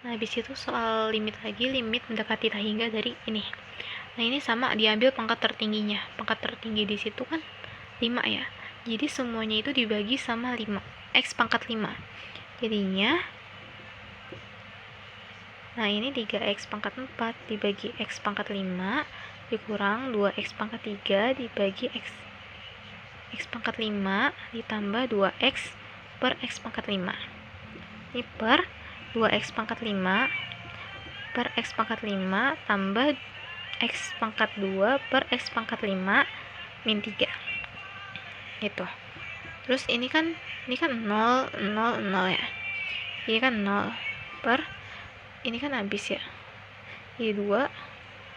Nah, habis itu soal limit lagi, limit mendekati tak hingga dari ini. Nah, ini sama diambil pangkat tertingginya. Pangkat tertinggi di situ kan 5 ya. Jadi semuanya itu dibagi sama 5. X pangkat 5. Jadinya nah ini 3x pangkat 4 dibagi x pangkat 5 dikurang 2x pangkat 3 dibagi x pangkat 5 ditambah 2x per x pangkat 5. Ini per 2x pangkat 5 per x pangkat 5 tambah x pangkat 2 per x pangkat 5 min 3 gitu. Terus ini kan 0 0 0 ya, ini kan 0 per ini kan habis ya, jadi 2,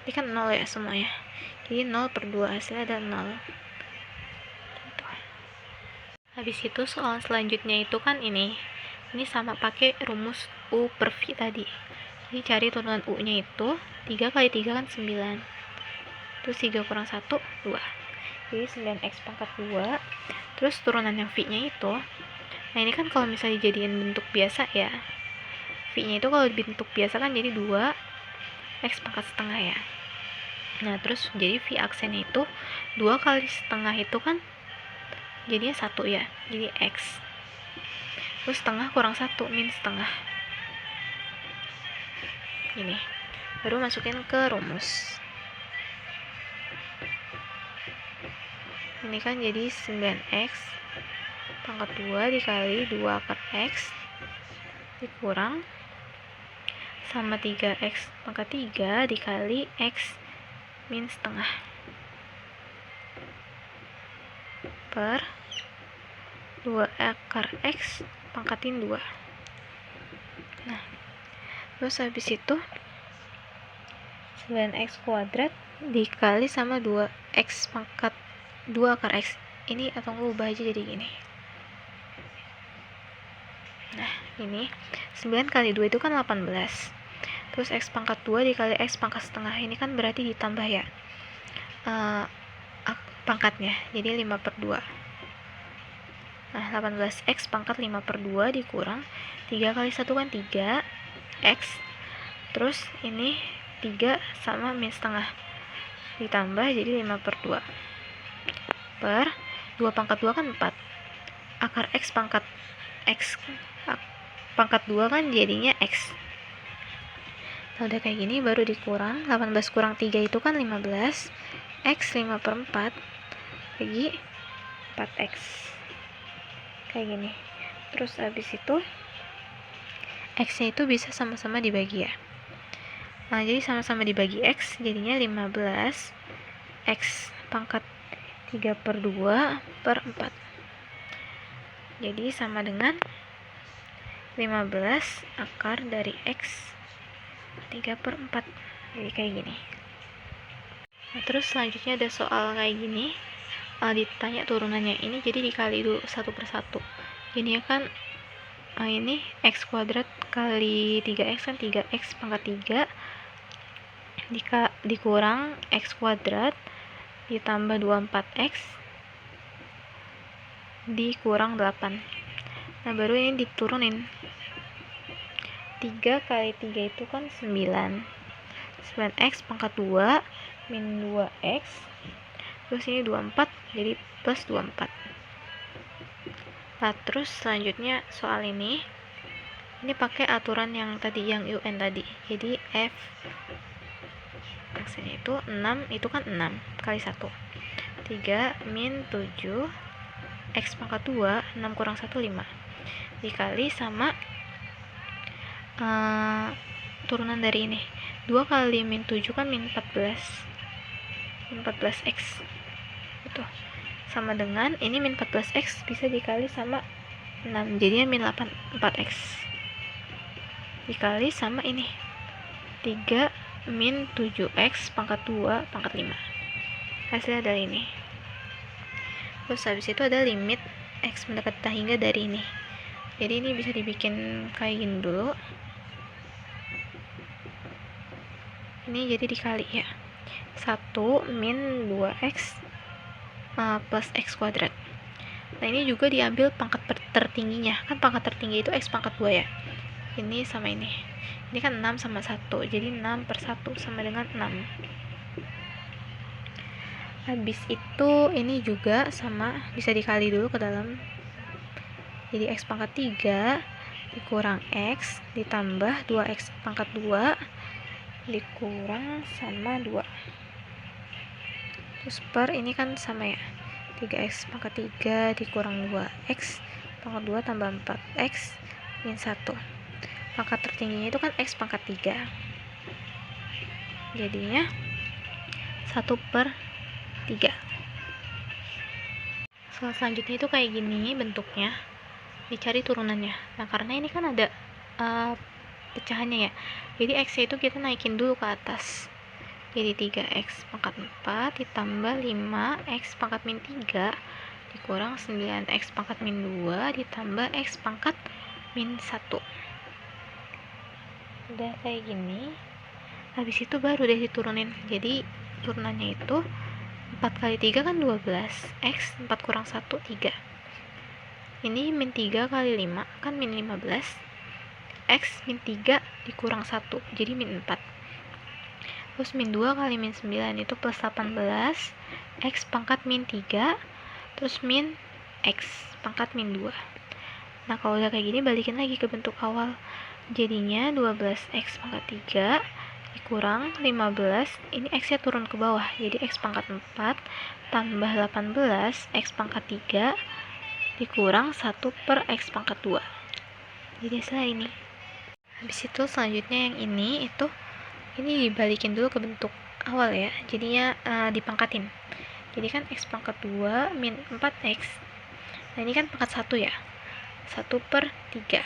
ini kan 0 ya semuanya, jadi 0 per 2 hasilnya ada 0 gitu. Habis itu soal selanjutnya itu kan ini sama pakai rumus U per V tadi. Jadi cari turunan U nya itu 3 kali 3 kan 9, terus 3 kurang 1 2, jadi 9x pangkat 2. Terus turunan yang V nya itu, nah ini kan kalau misalnya dijadiin bentuk biasa ya, V nya itu kalau bentuk biasa kan jadi 2x pangkat setengah ya. Nah terus jadi V aksennya itu 2 kali setengah itu kan jadinya 1 ya, jadi x, terus setengah kurang 1 min setengah, ini baru masukin ke rumus. Ini kan jadi 9x pangkat 2 dikali 2 akar x dikurang sama 3x pangkat 3 dikali x min setengah per 2 akar x pangkatin 2. Nah terus habis itu 9x kuadrat dikali sama 2x pangkat 2 akar x, ini atau gue ubah aja jadi gini. Nah ini 9 kali 2 itu kan 18, terus x pangkat 2 dikali x pangkat setengah, ini kan berarti ditambah ya pangkatnya, jadi 5 per 2. Nah 18x pangkat 5 per 2 dikurang 3 kali 1 kan 3x, terus ini 3 sama min setengah ditambah jadi 5 per 2 per 2 pangkat 2 kan 4 akar x pangkat 2 kan jadinya x. Nah, udah kayak gini baru dikurang 18 kurang 3 itu kan 15, x 5 per 4 bagi 4x kayak gini. Terus habis itu x nya itu bisa sama-sama dibagi ya. Nah jadi sama-sama dibagi x jadinya 15 x pangkat 3 per 2 per 4, jadi sama dengan 15 akar dari x 3 per 4, jadi kayak gini. Nah terus selanjutnya ada soal kayak gini, ditanya turunannya ini, jadi dikali dulu satu per satu. Ini kan ini x kuadrat kali 3x kan 3x pangkat 3 dikurang x kuadrat ditambah 24x dikurang 8. Nah baru ini diturunin, 3 kali 3 itu kan 9, 9x pangkat 2 min 2x, terus ini 24 jadi plus 24. Nah terus selanjutnya soal ini pakai aturan yang tadi, yang UN tadi, jadi f aksennya itu 6, itu kan 6 kali 1 3 min 7 x pangkat 2 6 kurang 1 5 dikali sama turunan dari ini 2 kali min 7 kan min 14x itu sama dengan ini min 14x bisa dikali sama 6 jadinya min 4x dikali sama ini 3 min 7x pangkat 2 pangkat 5, hasilnya adalah ini. Terus habis itu ada limit x mendekati tak hingga dari ini, jadi ini bisa dibikin kayak gini dulu, ini jadi dikali ya 1 min 2x plus x kuadrat. Nah ini juga diambil pangkat tertingginya, kan pangkat tertinggi itu x pangkat 2 ya, ini sama ini Ini kan 6 sama 1, jadi 6 per 1 sama dengan 6. Habis itu ini juga sama, bisa dikali dulu ke dalam. Jadi x pangkat 3 dikurang x ditambah 2x pangkat 2 dikurang sama 2. Terus per ini kan sama ya, 3x pangkat 3 dikurang 2x pangkat 2 tambah 4x min 1. Pangkat tertingginya itu kan x pangkat 3, jadinya 1 per 3. Soal selanjutnya itu kayak gini bentuknya, dicari turunannya. Nah karena ini kan ada pecahannya ya, jadi x itu kita naikin dulu ke atas, jadi 3x pangkat 4 ditambah 5x pangkat min 3 dikurang 9x pangkat min 2 ditambah x pangkat min 1. Udah kayak gini, habis itu baru deh diturunin. Jadi turunannya itu 4 kali 3 kan 12, x 4 kurang 1 3. Ini min 3 kali 5 kan min 15, x min 3 dikurang 1 jadi min 4. Terus min 2 kali min 9 itu plus 18, x pangkat min 3 terus min x pangkat min 2. Nah kalau udah kayak gini balikin lagi ke bentuk awal, jadinya 12x pangkat 3 dikurang 15, ini x nya turun ke bawah, jadi x pangkat 4 tambah 18 x pangkat 3 dikurang 1 per x pangkat 2. Jadi hasilnya ini. Habis itu selanjutnya yang ini dibalikin dulu ke bentuk awal ya, jadinya dipangkatin. Jadi kan x pangkat 2 min 4x, nah ini kan pangkat 1 ya, 1 per 3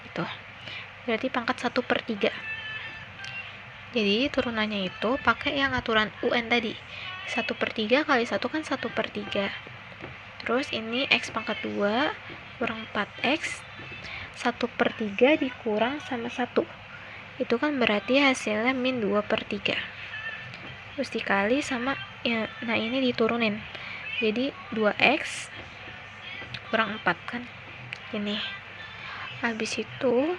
gitu, berarti pangkat 1 per 3. Jadi turunannya itu pakai yang aturan UN tadi, 1 per 3 kali 1 kan 1 per 3. Terus ini x pangkat 2 kurang 4x, 1 per 3 dikurang sama 1, itu kan berarti hasilnya min 2 per 3. Terus dikali sama ya, nah ini diturunin, jadi 2x kurang 4 kan ini. Habis itu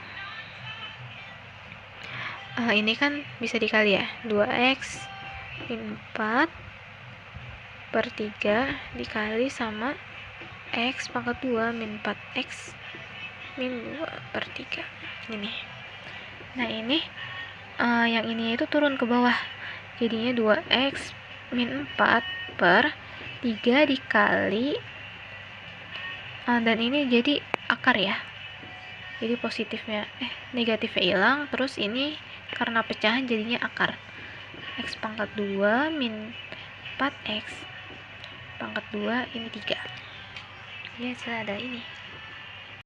ini kan bisa dikali ya, 2x min 4 per 3 dikali sama x pangkat 2 min 4x min 2 per 3 ini. Nah ini yang ini itu turun ke bawah, jadinya 2x min 4 per 3 dikali dan ini jadi akar ya, jadi negatifnya hilang, terus ini karena pecahan jadinya akar, x pangkat 2 min 4x pangkat 2 ini 3. Ya, ada ini.